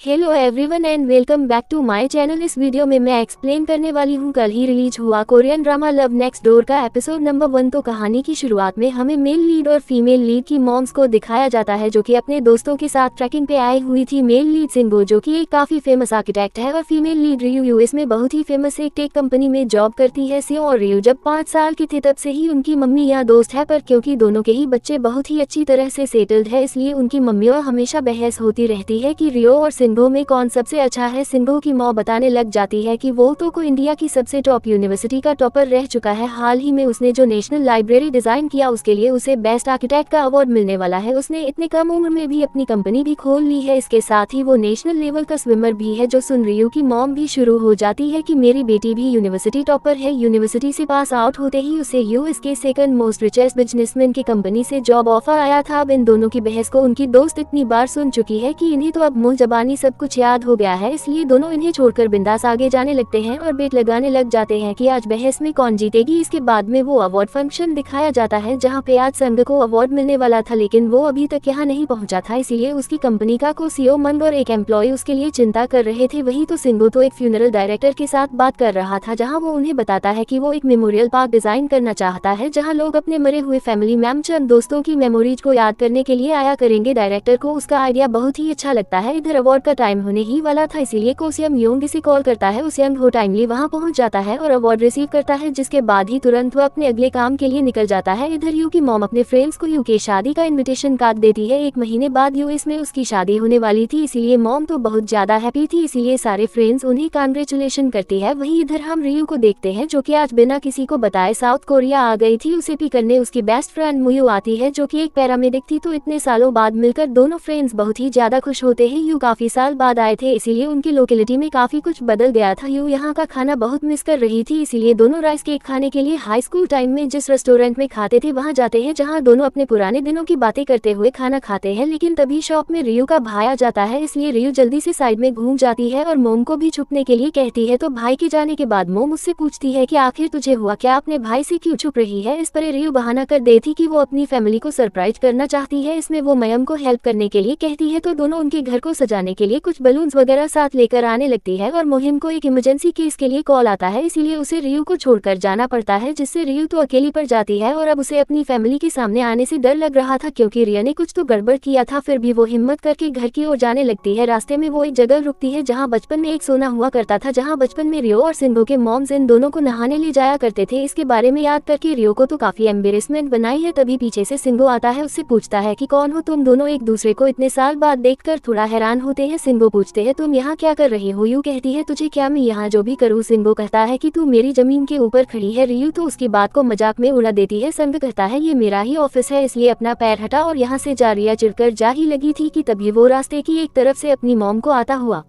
Hello everyone and welcome back to my channel. इस video में मैं एक्सप्लेन करने वाली हूँ कल ही रिलीज हुआ Korean drama Love Next Door का एपिसोड नंबर 1। तो कहानी की शुरुआत में हमें मेल लीड और फीमेल लीड की मॉम्स को दिखाया जाता है जो कि अपने दोस्तों के साथ ट्रैकिंग पे आई हुई थी। मेल लीड सिंगो जो कि एक काफी फेमस आर्किटेक्ट है और फीमेल लीड रियू यूएस में बहुत ही फेमस एक टेक कंपनी में जॉब करती है। सियो और रियू जब 5 साल की थे तब से ही उनकी मम्मी यहाँ दोस्त है, पर क्योंकि दोनों के ही बच्चे बहुत ही अच्छी तरह से सेटल्ड है इसलिए उनकी मम्मी और हमेशा बहस होती रहती है कि रियो और सिंगो में कौन सबसे अच्छा है। सिंगो की माँ बताने लग जाती है कि वो तो को इंडिया की सबसे टॉप यूनिवर्सिटी का टॉपर रह चुका है। हाल ही में उसने जो नेशनल लाइब्रेरी डिजाइन किया उसके लिए उसे बेस्ट आर्किटेक्ट का अवार्ड मिलने वाला है। उसने इतने कम उम्र में भी अपनी कंपनी भी खोल ली है। इसके साथ ही वो नेशनल लेवल का स्विमर भी है। जो सुन रियो की मॉम भी शुरू हो जाती है कि मेरी बेटी भी यूनिवर्सिटी टॉपर है। यूनिवर्सिटी से पास आउट होते ही उसे यूएस के सेकंड मोस्ट रिचेस्ट बिजनेसमैन की कंपनी से जॉब ऑफर आया था। अब इन दोनों की बहस को उनकी दोस्त इतनी बार सुन चुकी है कि इन्हें तो अब मुंह जबानी सब कुछ याद हो गया है, इसलिए दोनों इन्हें छोड़कर बिंदास आगे जाने लगते हैं और बेट लगाने लग जाते हैं कि आज बहस में कौन जीतेगी। इसके बाद में वो अवार्ड फंक्शन दिखाया जाता है जहां पे आज संग को अवार्ड मिलने वाला था लेकिन वो अभी तक यहाँ नहीं पहुंचा था, इसीलिए उसकी कंपनी का को सीईओ मंग और एक एम्प्लॉय उसके लिए चिंता कर रहे थे। वही तो सिंगो तो एक फ्यूनरल डायरेक्टर के साथ बात कर रहा था जहाँ वो उन्हें बताता है कि वो एक मेमोरियल पार्क डिजाइन करना चाहता है जहाँ लोग अपने मरे हुए फैमिली मेंबर चंद दोस्तों की मेमोरीज को याद करने के लिए आया करेंगे। डायरेक्टर को उसका आइडिया बहुत ही अच्छा लगता है। इधर अवार्ड का टाइम होने ही वाला था इसीलिए कोसियम योंग इसे कॉल करता है। उसियंग हो टाइमली वहां पहुंच जाता है और अवार्ड रिसीव करता है, जिसके बाद ही तुरंत वो अपने अगले काम के लिए निकल जाता है। इधर यू की मॉम अपने फ्रेंड्स को यू के शादी का इन्विटेशन कार्ड देती है। 1 महीने बाद यूएस में उसकी शादी होने वाली थी इसीलिए मॉम तो बहुत ज्यादा हैप्पी थी, इसीलिए सारे फ्रेंड्स उन्हें कांग्रेचुलेशन करती है। वही इधर हम रियू को देखते हैं जो कि आज बिना किसी को बताए साउथ कोरिया आ गई थी। उसे पिक करने उसकी बेस्ट फ्रेंड मुयू आती है जो कि एक पैरामेडिक थी। तो इतने सालों बाद मिलकर दोनों फ्रेंड्स बहुत ही ज्यादा खुश होते हैं। यू काफी साल बाद आए थे इसीलिए उनकी लोकेलिटी में काफी कुछ बदल गया था। यू यहाँ का खाना बहुत मिस कर रही थी इसीलिए दोनों राइस केक खाने के लिए हाई स्कूल टाइम में जिस रेस्टोरेंट में खाते थे वहाँ जाते हैं जहाँ दोनों अपने पुराने दिनों की बातें करते हुए खाना खाते हैं। लेकिन तभी शॉप में रियू का भाई आ जाता है इसलिए रियू जल्दी से साइड में घूम जाती है और मोम को भी छुपने के लिए कहती है। तो भाई के जाने के बाद मोम उससे पूछती है कि आखिर तुझे हुआ क्या, अपने भाई से क्यों छुप रही है। इस पर रियू बहाना कर देती कि वो अपनी फैमिली को सरप्राइज करना चाहती है। इसमें वो मयम को हेल्प करने के लिए कहती है तो दोनों उनके घर को सजाने के लिए कुछ बलून्स वगैरह साथ लेकर आने लगती है और मोहिम को एक इमरजेंसी केस के लिए कॉल आता है इसीलिए उसे रियू को छोड़कर जाना पड़ता है, जिससे रियू तो अकेली पड़ जाती है और अब उसे अपनी फैमिली के सामने आने से डर लग रहा था क्योंकि रिया ने कुछ तो गड़बड़ किया था। फिर भी वो हिम्मत करके घर की ओर जाने लगती है। रास्ते में वो एक जगह रुकती है जहाँ बचपन में एक सोना हुआ करता था, जहाँ बचपन में रियो और सिंगो के मॉम्स इन दोनों को नहाने ले जाया करते थे। इसके बारे में याद करके रियो को तो काफी एम्बेरसमेंट बनाई है। तभी पीछे से सिंगो आता है, उससे पूछता है कि कौन हो तुम। दोनों एक दूसरे को इतने साल बाद देखकर थोड़ा हैरान होते हैं। सिंगो पूछते हैं तुम यहाँ क्या कर रही हो। यू कहती है तुझे क्या, मैं यहाँ जो भी करूँ। सिंगो कहता है कि तू मेरी जमीन के ऊपर खड़ी है। रियू तो उसकी बात को मजाक में उड़ा देती है। संग कहता है ये मेरा ही ऑफिस है इसलिए अपना पैर हटा और यहाँ से जा। रिया चिढ़कर जा ही लगी थी कि तभी वो रास्ते की एक तरफ से अपनी मॉम को आता हुआ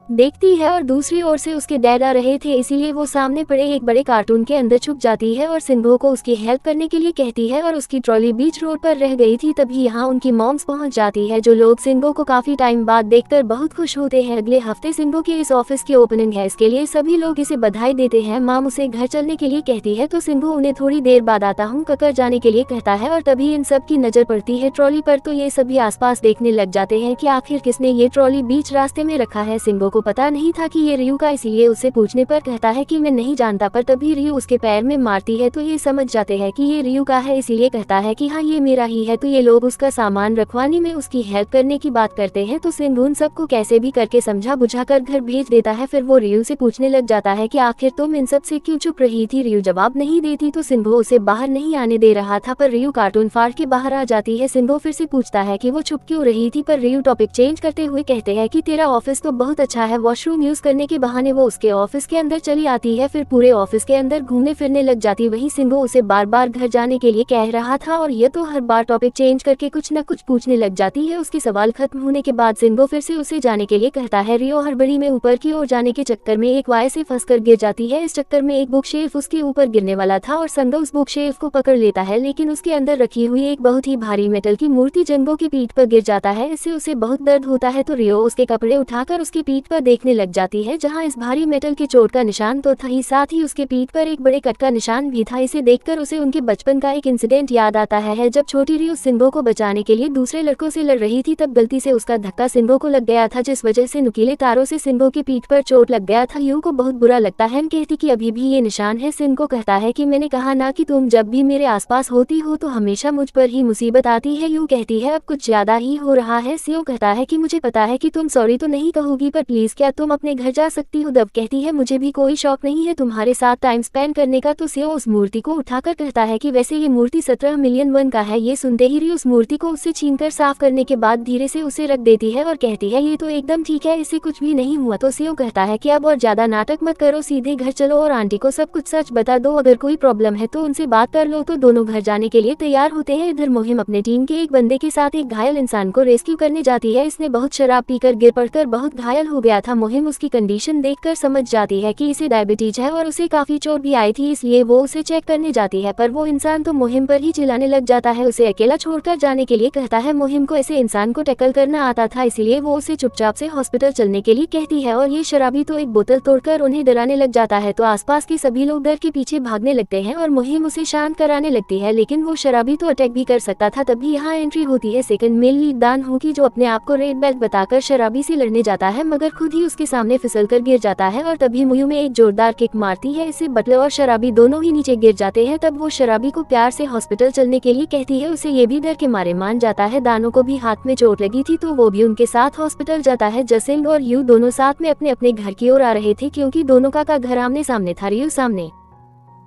देखती है और दूसरी ओर से उसके डैड आ रहे थे इसीलिए वो सामने पड़े एक बड़े कार्टून के अंदर छुप जाती है और सिंगो को उसकी हेल्प करने के लिए कहती है और उसकी ट्रॉली बीच रोड पर रह गई थी। तभी यहाँ उनकी मॉम्स पहुँच जाती है जो लोग सिंगो को काफी टाइम बाद देखकर बहुत खुश होते हैं। अगले हफ्ते सिंगो के इस ऑफिस की ओपनिंग है, इसके लिए सभी लोग इसे बधाई देते हैं। माम उसे घर चलने के लिए कहती है तो सिंगो उन्हें थोड़ी देर बाद आता हूँ ककर जाने के लिए कहता है और तभी इन सब की नजर पड़ती है ट्रॉली पर। तो ये सभी आसपास देखने लग जाते हैं कि आखिर किसने ये ट्रॉली बीच रास्ते में रखा है। सिंगो को पता नहीं था कि ये रियू का, इसीलिए उसे पूछने पर कहता है कि मैं नहीं जानता, पर तभी रियू उसके पैर में मारती है तो ये समझ जाते हैं कि ये रियू का है, इसीलिए कहता है कि हाँ ये मेरा ही है। तो ये लोग उसका सामान रखवाने में उसकी हेल्प करने की बात करते हैं। तो सिंगो उन सबको कैसे भी करके समझा बुझा कर घर भेज देता है। फिर वो रियू से पूछने लग जाता है कि आखिर तुम इन सब से क्यों चुप रही थी। रियू जवाब नहीं देती तो सिंगो उसे बाहर नहीं आने दे रहा था, पर रियू कार्टून फाड़ के बाहर आ जाती है। सिंगो फिर से पूछता है कि वो चुप क्यों रही थी, पर रियू टॉपिक चेंज करते हुए कहते हैं कि तेरा ऑफिस तो बहुत अच्छा है। वॉशरूम यूज करने के बहाने वो उसके ऑफिस के अंदर चली आती है, फिर पूरे ऑफिस के अंदर घूमने फिरने लग जाती। वहीं सिंगो उसे बार बार घर जाने के लिए कह रहा था और ये तो हर बार टॉपिक चेंज करके कुछ न कुछ पूछने लग जाती है। उसके सवाल खत्म होने के बाद सिंगो फिर से उसे जाने के लिए कहता है। रियो हड़बड़ी में ऊपर की ओर जाने के चक्कर में एक वायर से फंसकर गिर जाती है। इस चक्कर में एक बुक शेल्फ उसके ऊपर गिरने वाला था और संगो उस बुक शेल्फ को पकड़ लेता है, लेकिन उसके अंदर रखी हुई एक बहुत ही भारी मेटल की मूर्ति जंगो की पीठ पर गिर जाता है। इससे उसे बहुत दर्द होता है तो रियो उसके कपड़े उठाकर उसकी पीठ पर देखने लग जाती है, जहाँ इस भारी मेटल के चोट का निशान तो था ही, साथ ही उसके पीठ पर एक बड़े कट का निशान भी था। इसे देखकर उसे उनके बचपन का एक इंसिडेंट याद आता है जब छोटी रियो सिम्बो को बचाने के लिए दूसरे लड़कों से लड़ रही थी, तब गलती से उसका धक्का सिम्बो को लग गया था, जिस वजह से नुकीले तारों से सिम्बो की पीठ पर चोट लग गया था। यू को बहुत बुरा लगता है, कहती कि अभी भी ये निशान है। सिन को कहता है कि मैंने कहा ना कि तुम जब भी मेरे आसपास होती हो तो हमेशा मुझ पर ही मुसीबत आती है। यू कहती है अब कुछ ज्यादा ही हो रहा है। सियो कहता है कि मुझे पता है कि तुम सॉरी तो नहीं कहोगी, पर प्लीज क्या तुम अपने घर जा सकती हो। दब कहती है मुझे भी कोई शौक नहीं है तुम्हारे साथ टाइम स्पेंड करने का। तो सियो उस मूर्ति को उठाकर कहता है कि वैसे ये मूर्ति 17 मिलियन वन का है। ये सुनते ही रियो उस मूर्ति को उससे छीनकर साफ करने के बाद धीरे से उसे रख देती है और कहती है ये तो एकदम ठीक है, इससे कुछ भी नहीं हुआ। तो सियो कहता है कि अब और ज्यादा नाटक मत करो, सीधे घर चलो और आंटी को सब कुछ सच बता दो। अगर कोई प्रॉब्लम है तो उनसे बात कर लो। तो दोनों घर जाने के लिए तैयार होते हैं। इधर मुहिम अपने टीम के एक बंदे के साथ एक घायल इंसान को रेस्क्यू करने जाती है। इसने बहुत शराब पीकर गिर पड़कर बहुत घायल हो गया था। मुहिम उसकी कंडीशन देखकर समझ जाती है कि इसे डायबिटीज है और उसे काफी चोट भी आई थी, इसलिए वो उसे चेक करने जाती है। पर वो इंसान तो मुहिम पर ही चिल्लाने लग जाता है, उसे अकेला छोड़कर जाने के लिए कहता है। मुहिम को ऐसे इंसान को टैकल करना आता था, इसलिए वो उसे चुपचाप से हॉस्पिटल चलने के लिए कहती है। और ये शराबी तो एक बोतल तोड़कर उन्हें डराने लग जाता है। तो आसपास के सभी लोग डर के पीछे भागने लगते हैं और मुहिम उसे शांत कराने लगती है, लेकिन वो शराबी तो अटैक भी कर सकता था। तभी यहाँ एंट्री होती है सेकंड मेल लीड दान हो की, जो अपने आप को रेड बेल्ट बताकर शराबी से लड़ने जाता है, मगर खुद ही उसके सामने फिसलकर गिर जाता है। और तभी मुयू में एक जोरदार किक मारती है, इससे बटलर और शराबी दोनों ही नीचे गिर जाते हैं। तब वो शराबी को प्यार से हॉस्पिटल चलने के लिए कहती है, उसे ये भी डर के मारे मान जाता है। दानों को भी हाथ में चोट लगी थी तो वो भी उनके साथ हॉस्पिटल जाता है। जसिंग और यू दोनों साथ में अपने अपने घर की ओर आ रहे थे, क्योंकि दोनों का घर आमने सामने था। रियो सामने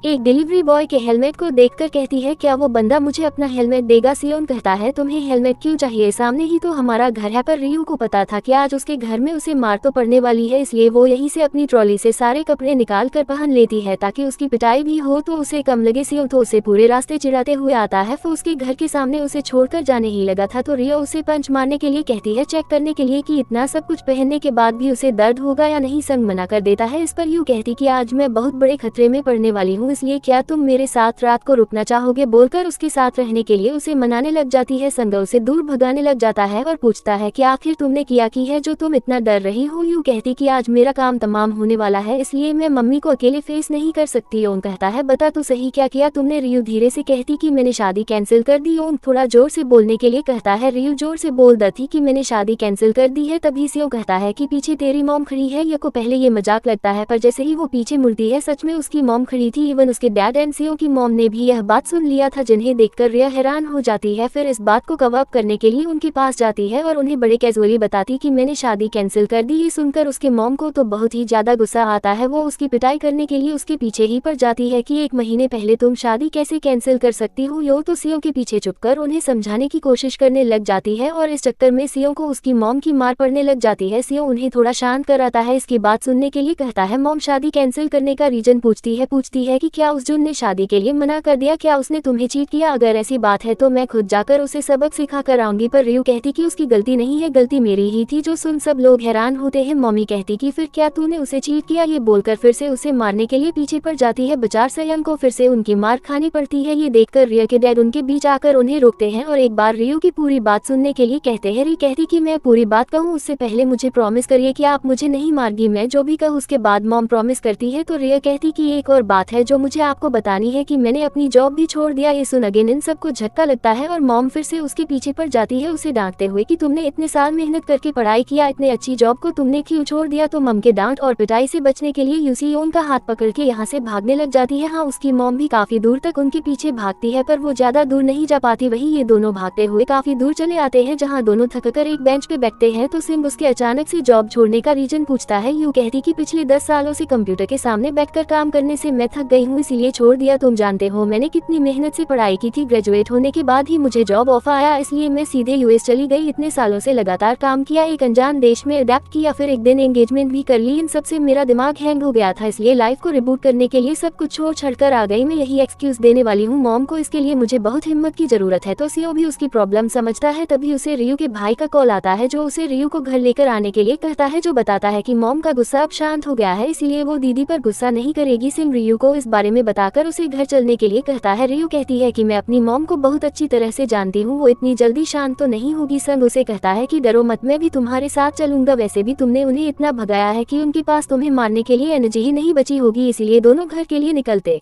एक डिलीवरी बॉय के हेलमेट को देखकर कहती है क्या वो बंदा मुझे अपना हेलमेट देगा। सियोन कहता है तुम्हें हेलमेट क्यों चाहिए, सामने ही तो हमारा घर है। पर रियो को पता था कि आज उसके घर में उसे मार तो पड़ने वाली है, इसलिए वो यहीं से अपनी ट्रॉली से सारे कपड़े निकाल कर पहन लेती है ताकि उसकी पिटाई भी हो तो उसे कम लगे। सियोन तो उसे पूरे रास्ते चिढ़ाते हुए आता है, फिर उसके घर के सामने उसे छोड़कर जाने ही लगा था। तो रियो उसे पंच मारने के लिए कहती है, चेक करने के लिए कि इतना सब कुछ पहनने के बाद भी उसे दर्द होगा या नहीं। संग मना कर देता है। इस पर यू कहती कि आज मैं बहुत बड़े खतरे में पड़ने वाली हूँ, इसलिए क्या तुम मेरे साथ रात को रुकना चाहोगे, बोलकर उसके साथ रहने के लिए उसे मनाने लग जाती है। संग उसे दूर भगाने लग जाता है और पूछता है कि आखिर तुमने किया की है जो तुम इतना डर रही हो। यू कहती कि आज मेरा काम तमाम होने वाला है, इसलिए मैं मम्मी को अकेले फेस नहीं कर सकती। ओन कहता है बता तो सही क्या किया तुमने। रियू धीरे से कहती कि मैंने शादी कैंसिल कर दी। ओन थोड़ा जोर से बोलने के लिए कहता है। रियू जोर से बोल देती कि मैंने शादी कैंसिल कर दी है। तभी सियो कहता है कि पीछे तेरी मॉम खड़ी है। या को पहले ये मजाक लगता है, पर जैसे ही वो पीछे मुड़ती है सच में उसकी मॉम खड़ी थी। इवन उसके डैड एंड सियो की मॉम ने भी यह बात सुन लिया था, जिन्हें देखकर रिया हैरान हो जाती है। फिर इस बात को कवर अप करने के लिए उनके पास जाती है और उन्हें बड़े कैजुअली बताती कि मैंने शादी कैंसिल कर दी। ये सुनकर उसके मॉम को तो बहुत ही ज्यादा गुस्सा आता है। वो उसकी पिटाई करने के लिए उसके पीछे ही पड़ जाती है कि 1 महीने पहले तुम शादी कैसे कैंसिल कर सकती हो। यो तो सियो के पीछे छुपकर उन्हें समझाने की कोशिश करने लग जाती है और इस चक्कर में सियो को उसकी मॉम की मार पड़ने लग जाती है। सियो उन्हें थोड़ा शांत कराता है। इसकी बात सुनने के लिए कहता है मॉम शादी कैंसिल करने का रीजन पूछती है कि क्या उस जुन ने शादी के लिए मना कर दिया, क्या उसने तुम्हें चीट किया। अगर ऐसी बात है तो मैं खुद जाकर उसे सबक सिखा कर आऊंगी। पर रियो कहती कि उसकी गलती नहीं है, गलती मेरी ही थी। जो सुन सब लोग हैरान होते हैं। मम्मी कहती कि फिर क्या तूने उसे चीट किया। ये बोलकर फिर से उसे मारने के लिए पीछे पड़ जाती है। बचार सयंग को फिर से उनकी मार खानी पड़ती है। ये देखकर रिया के डैड उनके बीच आकर उन्हें रोकते हैं और एक बार रियो की पूरी बात सुनने के लिए कहते हैं। री कहती कि मैं पूरी बात कहूँ उससे पहले मुझे प्रॉमिस करिए कि आप मुझे नहीं मारगी, मैं जो भी कहूँ उसके बाद। मॉम प्रॉमिस करती है। तो रिया कहती कि एक और बात है जो मुझे आपको बतानी है कि मैंने अपनी जॉब भी छोड़ दिया। ये सुन अगेन इन सबको झटका लगता है और मॉम फिर से उसके पीछे पड़ जाती है, उसे डांटते हुए कि तुमने इतने साल मेहनत करके पढ़ाई किया, इतने अच्छी जॉब को तुमने क्यों छोड़ दिया। तो मॉम के डांट और पिटाई से बचने के लिए यूसियोन का हाथ पकड़ के यहाँ से भागने लग जाती है। हाँ, उसकी मॉम भी काफी दूर तक उनके पीछे भागती है, पर वो ज्यादा दूर नहीं जा पाती। वही ये दोनों भागते हुए काफी दूर चले आते हैं, जहाँ दोनों थककर एक बेंच पे बैठते हैं। तो सिंग उसके अचानक से जॉब छोड़ने का रीजन पूछता है। यू कहती कि पिछले 10 सालों से कंप्यूटर के सामने बैठकर काम करने से मैं थक गई हूँ, इसीलिए छोड़ दिया। तुम जानते हो मैंने कितनी मेहनत से पढ़ाई की थी, ग्रेजुएट होने के बाद ही मुझे जॉब ऑफर आया, इसलिए मैं सीधे यूएस चली गई। इतने सालों से लगातार काम किया, एक अनजान देश में अडेप्ट किया, फिर एक दिन एंगेजमेंट भी कर ली। इन सब से मेरा दिमाग हैंग हो गया था, इसलिए लाइफ को रिबूट करने के लिए सब कुछ छोड़ छाड़कर आ गई। मैं यही एक्सक्यूज देने वाली हूँ मॉम को, इसके लिए मुझे बहुत हिम्मत की जरूरत है। तो सियो भी उसकी प्रॉब्लम समझता है। तभी उसे रियो के भाई का कॉल आता है, जो उसे रियो को घर लेकर आने के लिए कहता है, जो बताता है कि मॉम का गुस्सा अब शांत हो गया है, इसलिए वो दीदी पर गुस्सा नहीं करेगी। सिंह रियो को इस बारे में बताकर उसे घर चलने के लिए कहता है। रियो कहती है कि मैं अपनी मॉम को बहुत अच्छी तरह से जानती हूँ, वो इतनी जल्दी शांत तो नहीं होगी। संग उसे कहता है कि डरो मत, मैं भी तुम्हारे साथ चलूंगा। वैसे भी तुमने उन्हें इतना भगाया है कि उनके पास तुम्हें मारने के लिए एनर्जी ही नहीं बची होगी, इसीलिए दोनों घर के लिए निकलते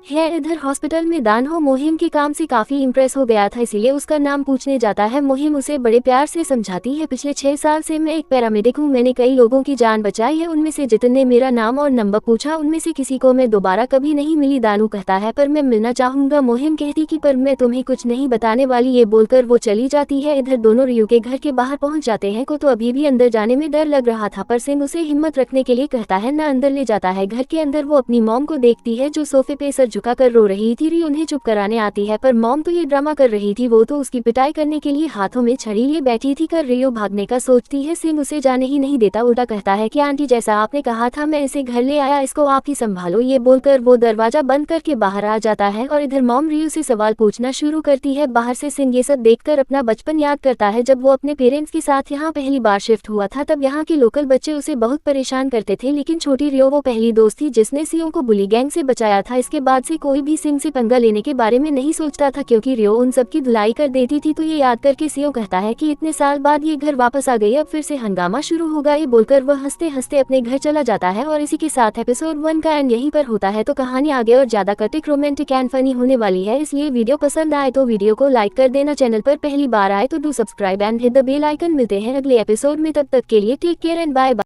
है। इधर हॉस्पिटल में दानहो मोहिम के काम से काफी इम्प्रेस हो गया था, इसीलिए उसका नाम पूछने जाता है। मोहिम उसे बड़े प्यार से समझाती है, पिछले 6 साल से मैं एक पैरामेडिक हूँ, मैंने कई लोगों की जान बचाई है। उनमें से जितने मेरा नाम और नंबर पूछा उनमें से किसी को मैं दोबारा कभी नहीं मिली। दानू कहता है पर मैं मिलना चाहूंगा। मोहिम कहती कि पर मैं तुम्हें कुछ नहीं बताने वाली, ये बोलकर वो चली जाती है। इधर दोनों रियो के घर के बाहर पहुंच जाते हैं। को तो अभी भी अंदर जाने में डर लग रहा था, पर सिंह उसे हिम्मत रखने के लिए कहता है, न अंदर ले जाता है। घर के अंदर वो अपनी मॉम को देखती है जो सोफे पे सर झुकाकर रो रही थी। रियो उन्हें चुप कराने आती है, पर मॉम तो ये ड्रामा कर रही थी, वो तो उसकी पिटाई करने के लिए हाथों में छड़ी लिए बैठी थी। कर रियो भागने का सोचती है, सिंह उसे जाने ही नहीं देता, उल्टा कहता है कि आंटी जैसा आपने कहा था मैं इसे घर ले आया, इसको आप ही संभालो। ये बोलकर वो दरवाजा बंद करके बाहर आ जाता है और इधर मॉम रियो से सवाल पूछना शुरू करती है। बाहर से सिंह ये सब देखकर अपना बचपन याद करता है, जब वो अपने पेरेंट्स के साथ यहाँ पहली बार शिफ्ट हुआ था। तब यहाँ के लोकल बच्चे उसे बहुत परेशान करते थे, लेकिन छोटी रियो वो पहली दोस्त थी जिसने सियों को बुली गैंग से बचाया था। इसके बाद से कोई भी सिंह से पंगा लेने के बारे में नहीं सोचता था, क्योंकि रियो उन सब की धुलाई कर देती थी। तो ये याद करके सियो कहता है कि इतने साल बाद ये घर वापस आ गई, अब फिर से हंगामा शुरू होगा। ये बोलकर वह हंसते हंसते अपने घर चला जाता है और इसी के साथ एपिसोड 1 का एंड यहीं पर होता है। तो कहानी आगे और ज्यादा कटिक, रोमांटिक एंड फनी होने वाली है, इसलिए वीडियो पसंद आए तो वीडियो को लाइक कर देना। चैनल पर पहली बार आए तो do subscribe and hit the bell icon. मिलते हैं अगले एपिसोड में, तब तक के लिए take care and bye bye.